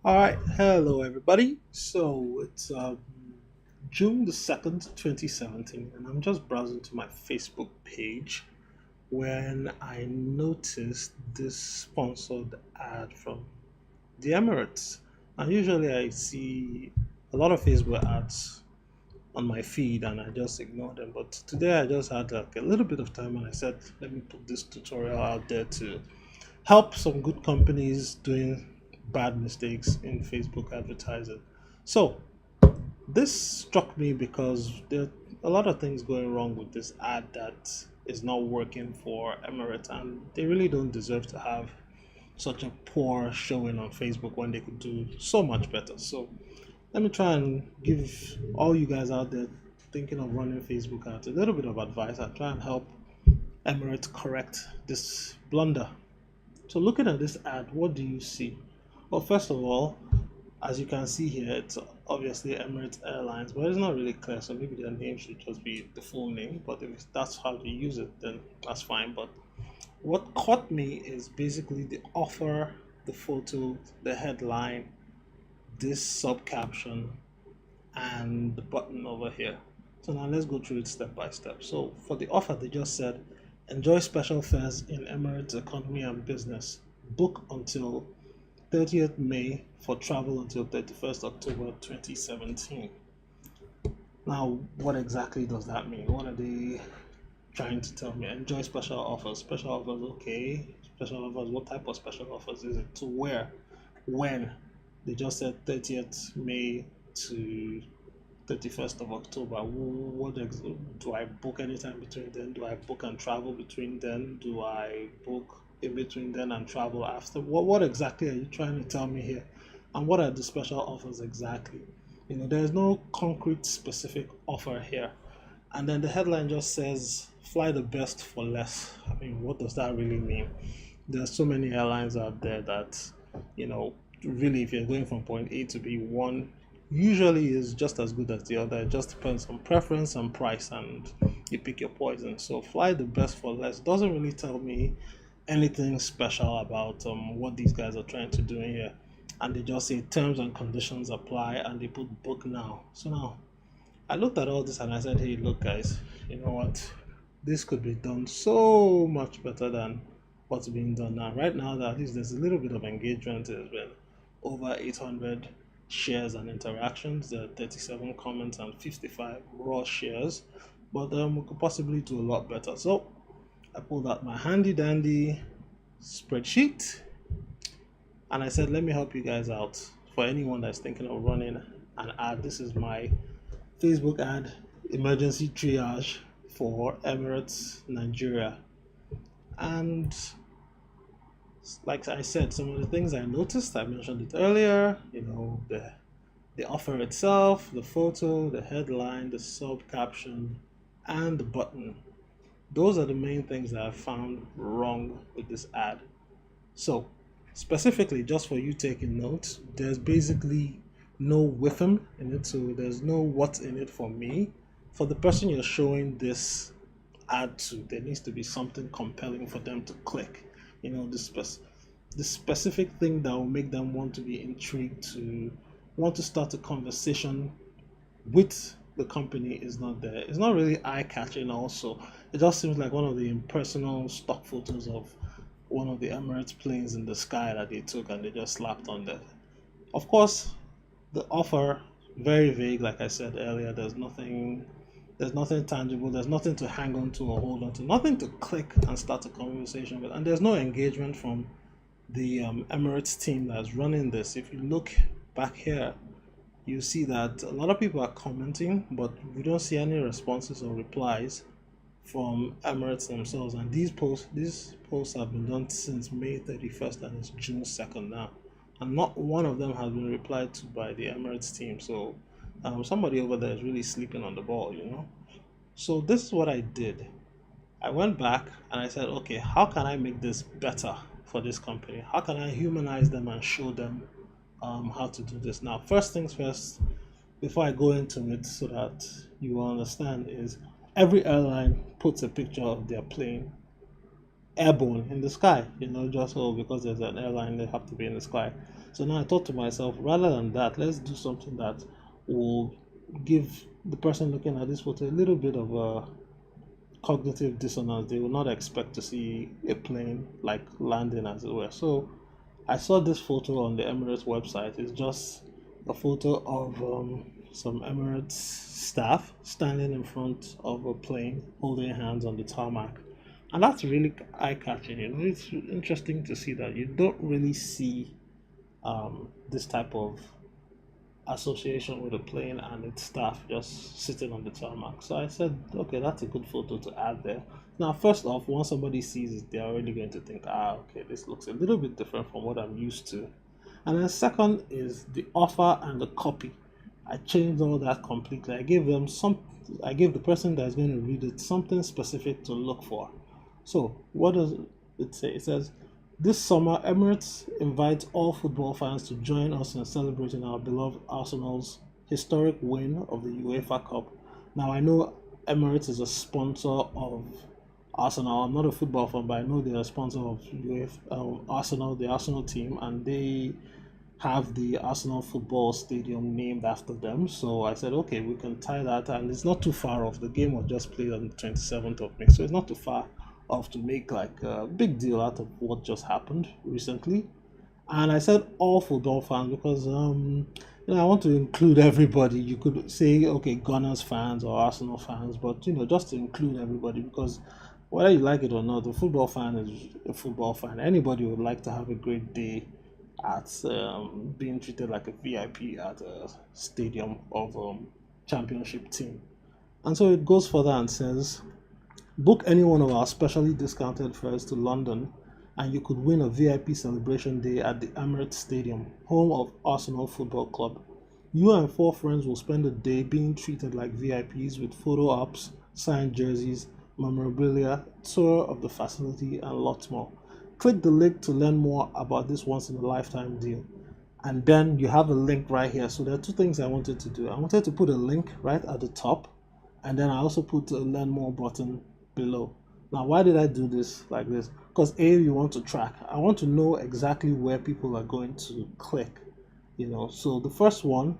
All right, hello everybody. So it's June the 2nd, 2017, and I'm just browsing to my Facebook page when I noticed this sponsored ad from the Emirates. And usually I see a lot of Facebook ads on my feed and I just ignore them. But today I just had like a little bit of time and I said, let me put this tutorial out there to help some good companies doing bad mistakes in Facebook advertising. So, this struck me because there are a lot of things going wrong with this ad that is not working for Emirates, and they really don't deserve to have such a poor showing on Facebook when they could do so much better. So, let me try and give all you guys out there thinking of running Facebook ads a little bit of advice and try and help Emirates correct this blunder. So looking at this ad, what do you see? Well, first of all, as you can see here, it's obviously Emirates Airlines, but it's not really clear, so maybe their name should just be the full name. But if that's how they use it, then that's fine. But what caught me is basically the offer, the photo, the headline, this sub caption, and the button over here. So now let's go through it step by step. So for the offer, they just said, enjoy special fares in Emirates economy and business. Book until 30th May for travel until 31st October 2017. Now, what exactly does that mean? What are they trying to tell me? Enjoy special offers. Special offers, okay. Special offers, what type of special offers is it? To where? When? They just said 30th May to 31st of October. Do I book anytime between then? Do I book and travel between then? Do I book in between then and travel after? What exactly are you trying to tell me here? And what are the special offers exactly? There's no concrete specific offer here. And then the headline just says fly the best for less. I mean, what does that really mean? There's so many airlines out there that, you know, really, if you're going from point A to B, one usually is just as good as the other. It just depends on preference and price, and you pick your poison. So, fly the best for less doesn't really tell me anything special about what these guys are trying to do in here. And they just say terms and conditions apply, and they put book now. So now I looked at all this and I said, hey, look, guys, you know what? This could be done so much better than what's being done now. Right now, at least there's a little bit of engagement. There's been over 800 shares and interactions. There are 37 comments and 55 raw shares. But we could possibly do a lot better. So I pulled out my handy dandy spreadsheet and I said, let me help you guys out. For anyone that's thinking of running an ad, this is my Facebook ad, emergency triage for Emirates, Nigeria. And like I said, some of the things I noticed, I mentioned it earlier, the offer itself, the photo, the headline, the sub caption, and the button. Those are the main things that I found wrong with this ad. So, specifically, just for you taking notes, there's basically no with them in it, so there's no what's in it for me. For the person you're showing this ad to, there needs to be something compelling for them to click. The specific thing that will make them want to be intrigued to want to start a conversation with the company is not there. It's not really eye catching, also. It just seems like one of the impersonal stock photos of one of the Emirates planes in the sky that they took and they just slapped on there. Of course, the offer very vague, like I said earlier. There's nothing tangible, there's nothing to hang on to or hold on to, nothing to click and start a conversation with, and there's no engagement from the Emirates team that's running this. If you look back here, you see that a lot of people are commenting, but we don't see any responses or replies from Emirates themselves. And these posts have been done since May 31st, and it's June 2nd now, and not one of them has been replied to by the Emirates team. So somebody over there is really sleeping on the ball. So this is what I did. I went back and I said, okay, how can I make this better for this company? How can I humanize them and show them how to do this? Now, first things first, before I go into it, so that you will understand, is every airline puts a picture of their plane airborne in the sky, just because there's an airline, they have to be in the sky. So now I thought to myself, rather than that, let's do something that will give the person looking at this photo a little bit of a cognitive dissonance. They will not expect to see a plane like landing, as it were. So I saw this photo on the Emirates website. It's just a photo of some Emirates staff standing in front of a plane, holding hands on the tarmac. And that's really eye-catching. It's interesting to see that you don't really see this type of association with a plane and its staff just sitting on the tarmac. So I said, okay, that's a good photo to add there. Now, first off, once somebody sees it, they're already going to think, okay, this looks a little bit different from what I'm used to. And then second is the offer and the copy. I changed all that completely. I gave the person that's going to read it something specific to look for. So what does it say? It says, this summer, Emirates invites all football fans to join us in celebrating our beloved Arsenal's historic win of the UEFA Cup. Now, I know Emirates is a sponsor of Arsenal. I'm not a football fan, but I know they're a sponsor of Arsenal, the Arsenal team, and they have the Arsenal football stadium named after them. So I said, okay, we can tie that, and it's not too far off. The game was just played on the 27th of May, so it's not too far off to make like a big deal out of what just happened recently. And I said all football fans because I want to include everybody. You could say, okay, Gunners fans or Arsenal fans, but just to include everybody, because whether you like it or not, a football fan is a football fan. Anybody would like to have a great day at being treated like a VIP at a stadium of championship team. And so it goes further and says, book any one of our specially discounted fares to London, and you could win a VIP celebration day at the Emirates Stadium, home of Arsenal Football Club. You and 4 friends will spend a day being treated like VIPs with photo ops, signed jerseys, memorabilia, tour of the facility, and lots more. Click the link to learn more about this once-in-a-lifetime deal. And then you have a link right here. So there are 2 things I wanted to do. I wanted to put a link right at the top, and then I also put a learn more button below. Now, why did I do this like this? Because you want to track. I want to know exactly where people are going to click. So the first one,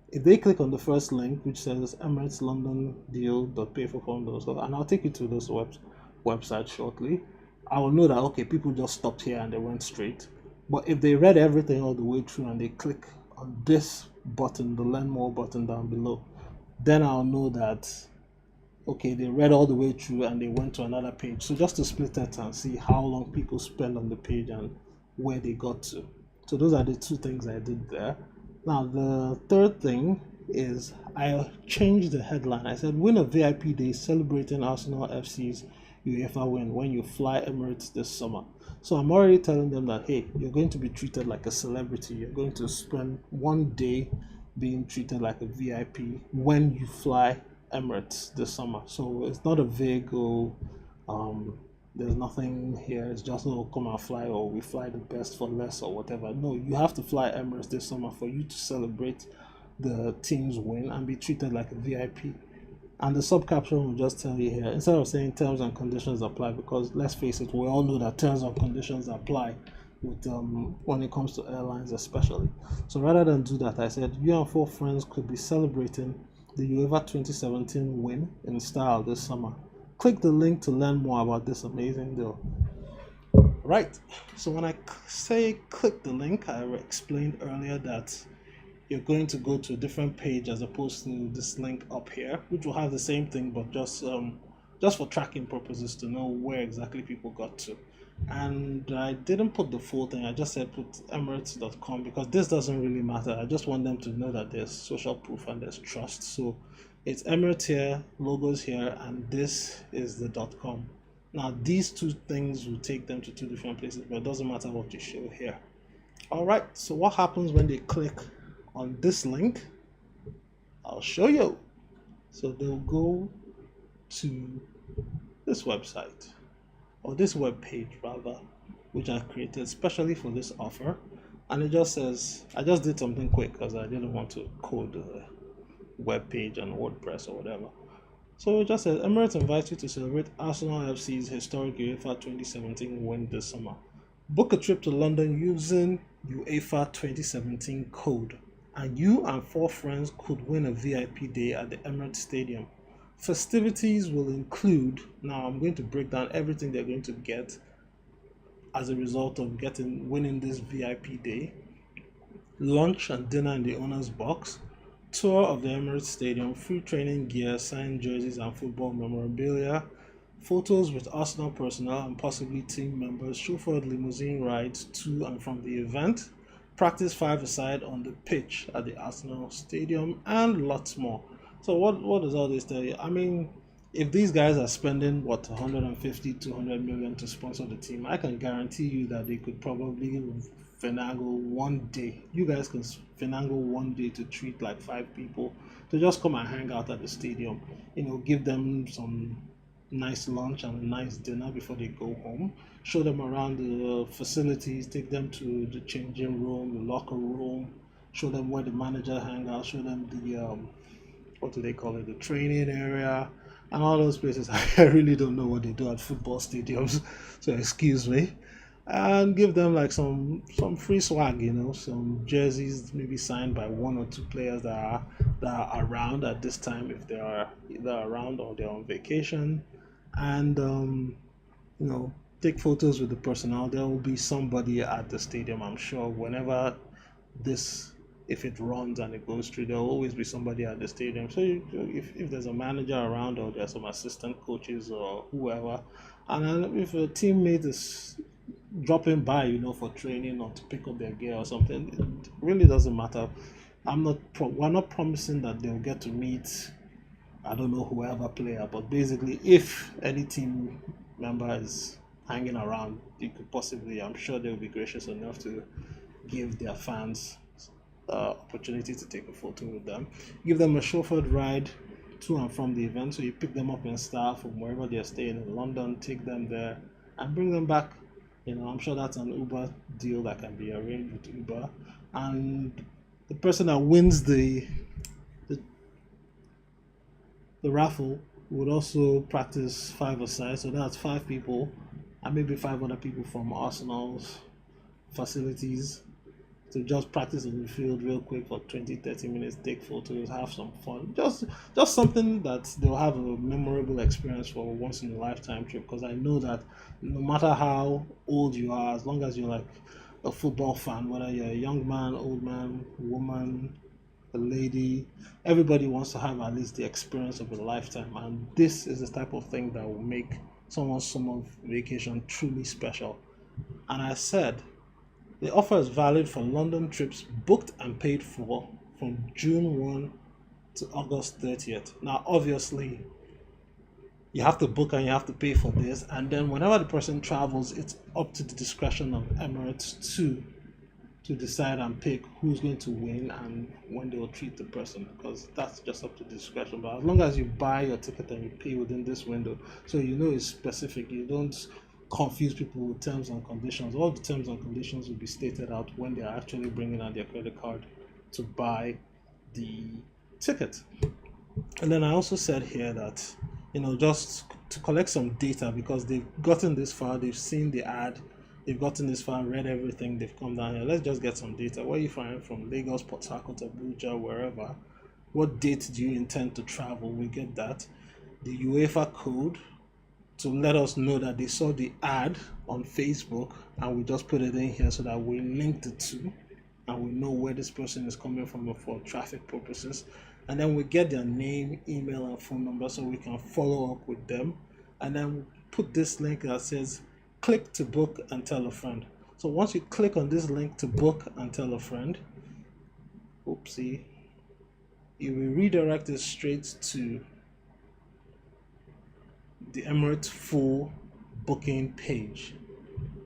if they click on the first link, which says Emirates London deal.payforphone.com, and I'll take you to this website shortly, I will know that, okay, people just stopped here and they went straight. But if they read everything all the way through and they click on this button, the learn more button down below, then I'll know that, okay, they read all the way through and they went to another page. So just to split that and see how long people spend on the page and where they got to. So those are the 2 things I did there. Now the third thing is I changed the headline. I said, win a VIP day celebrating Arsenal FC's UEFA win when you fly Emirates this summer. So I'm already telling them that, hey, you're going to be treated like a celebrity. You're going to spend one day being treated like a VIP when you fly Emirates this summer. So it's not a vague, there's nothing here, it's just, come and fly, or we fly the best for less or whatever. No, you have to fly Emirates this summer for you to celebrate the team's win and be treated like a VIP. And the subcaption will just tell you here, instead of saying terms and conditions apply, because let's face it, we all know that terms and conditions apply with when it comes to airlines especially. So rather than do that, I said you and 4 friends could be celebrating the UEFA 2017 win in style this summer. Click the link to learn more about this amazing deal. Right, so when I say click the link, I explained earlier that you're going to go to a different page as opposed to this link up here, which will have the same thing, but just for tracking purposes, to know where exactly people got to. And I didn't put the full thing, I just said put emirates.com, because this doesn't really matter. I just want them to know that there's social proof and there's trust. So it's Emirates here, logos here, and this is the .com. Now these 2 things will take them to 2 different places, but it doesn't matter what you show here. Alright, so what happens when they click on this link? I'll show you. So they'll go to this website, or this web page rather, which I created especially for this offer, and it just says, I just did something quick because I didn't want to code the web page on WordPress or whatever. So it just says Emirates invites you to celebrate Arsenal FC's historic UEFA 2017 win this summer. Book a trip to London using UEFA 2017 code, and you and four friends could win a VIP day at the Emirates Stadium. Festivities will include, now I'm going to break down everything they're going to get as a result of winning this VIP day: lunch and dinner in the owner's box, tour of the Emirates Stadium, free training gear, signed jerseys and football memorabilia, photos with Arsenal personnel and possibly team members, chauffeured limousine rides to and from the event, practice five-a-side on the pitch at the Arsenal Stadium, and lots more. So what does all this tell you? I mean, if these guys are spending what 150 200 million to sponsor the team, I can guarantee you that they could probably finagle one day. You guys can finagle one day to treat like five people to just come and hang out at the stadium. Give them some nice lunch and a nice dinner before they go home. Show them around the facilities. Take them to the changing room, the locker room. Show them where the manager hangs out. Show them the what do they call it? The training area and all those places. I really don't know what they do at football stadiums, so excuse me. And give them like some free swag, some jerseys maybe signed by one or two players that are around at this time, if they are either around or they're on vacation. And take photos with the personnel. There will be somebody at the stadium, I'm sure. Whenever this, if it runs and it goes through, there will always be somebody at the stadium. So if there's a manager around, or there's some assistant coaches or whoever, and then if a teammate is dropping by, for training or to pick up their gear or something, it really doesn't matter. We're not promising that they'll get to meet, I don't know, whoever player, but basically, if any team member is hanging around, you could possibly, I'm sure they'll be gracious enough to give their fans opportunity to take a photo with them. Give them a chauffeured ride to and from the event, so you pick them up in style from wherever they're staying in London, take them there, and bring them back. I'm sure that's an Uber deal that can be arranged with Uber, and the person that wins the raffle would also practice five-a-side, so that's five people and maybe five other people from Arsenal's facilities to just practice on the field real quick for 20-30 minutes, take photos, have some fun. Just something that they'll have a memorable experience for once in a lifetime trip, because I know that no matter how old you are, as long as you're like a football fan, whether you're a young man, old man, woman, a lady, everybody wants to have at least the experience of a lifetime, and this is the type of thing that will make someone's summer vacation truly special. And I said, the offer is valid for London trips booked and paid for from June 1 to August 30th. Now, obviously, you have to book and you have to pay for this, and then whenever the person travels, it's up to the discretion of Emirates to decide and pick who's going to win and when they will treat the person, because that's just up to discretion. But as long as you buy your ticket and you pay within this window, so it's specific, you don't confuse people with terms and conditions. All the terms and conditions will be stated out when they are actually bringing out their credit card to buy the ticket. And then I also said here that, just to collect some data, because they've gotten this far, they've seen the ad, they've gotten this far, read everything, they've come down here. Let's just get some data. Where are you flying from? Lagos, Port Harcourt, Abuja, wherever. What date do you intend to travel? We get that. The UEFA code to let us know that they saw the ad on Facebook, and we just put it in here so that we link the two and we know where this person is coming from for traffic purposes. And then we get their name, email, and phone number so we can follow up with them. And then we put this link that says click to book and tell a friend. So once you click on this link to book and tell a friend, oopsie, it will redirect it straight to the Emirates full booking page,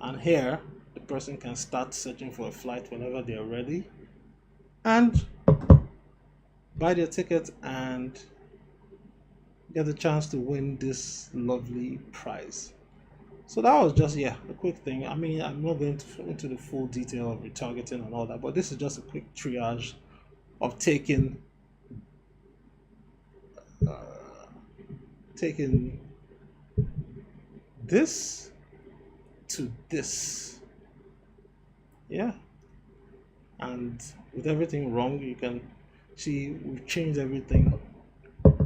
and here the person can start searching for a flight whenever they are ready and buy their ticket and get the chance to win this lovely prize. So that was just a quick thing. I mean, I'm not going into the full detail of retargeting and all that, but this is just a quick triage of taking taking this to this. Yeah. And with everything wrong, you can see we've changed everything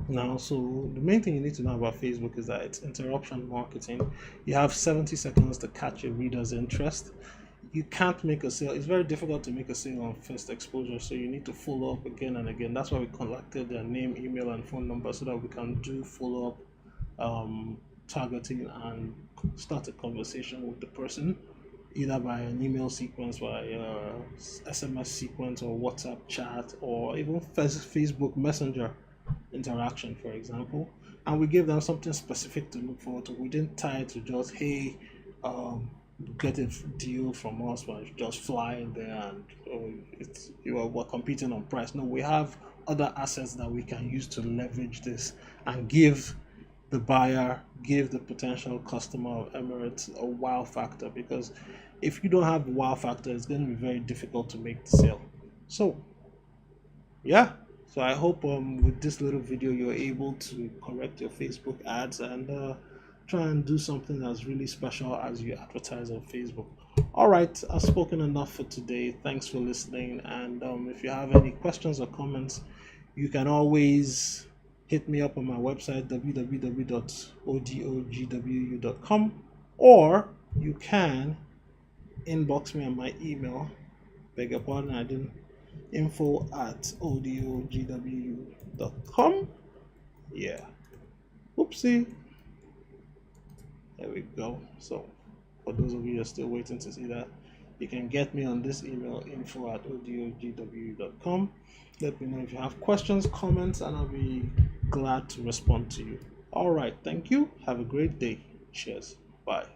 now. So the main thing you need to know about Facebook is that it's interruption marketing. You have 70 seconds to catch a reader's interest. You can't make a sale. It's very difficult to make a sale on first exposure, so you need to follow up again and again. That's why we collected their name, email, and phone number so that we can do follow up targeting and start a conversation with the person, either by an email sequence, by SMS sequence, or WhatsApp chat, or even Facebook Messenger interaction, for example. And we gave them something specific to look forward to. We didn't tie it to just, hey, get a deal from us, but just fly in there and we're competing on price. No, we have other assets that we can use to leverage this and give the buyer, give the potential customer of Emirates a wow factor, because if you don't have the wow factor, it's going to be very difficult to make the sale. So yeah, so I hope with this little video you're able to correct your Facebook ads and try and do something that's really special as you advertise on Facebook. All right, I've spoken enough for today. Thanks for listening, and if you have any questions or comments, you can always hit me up on my website www.odogwu.com, or you can inbox me on my email, beg your pardon, I didn't, info@odogwu.com. Yeah, oopsie, there we go. So for those of you who are still waiting to see that, you can get me on this email, info@odogwu.com. Let me know if you have questions, comments, and I'll be glad to respond to you. All right, thank you. Have a great day. Cheers. Bye.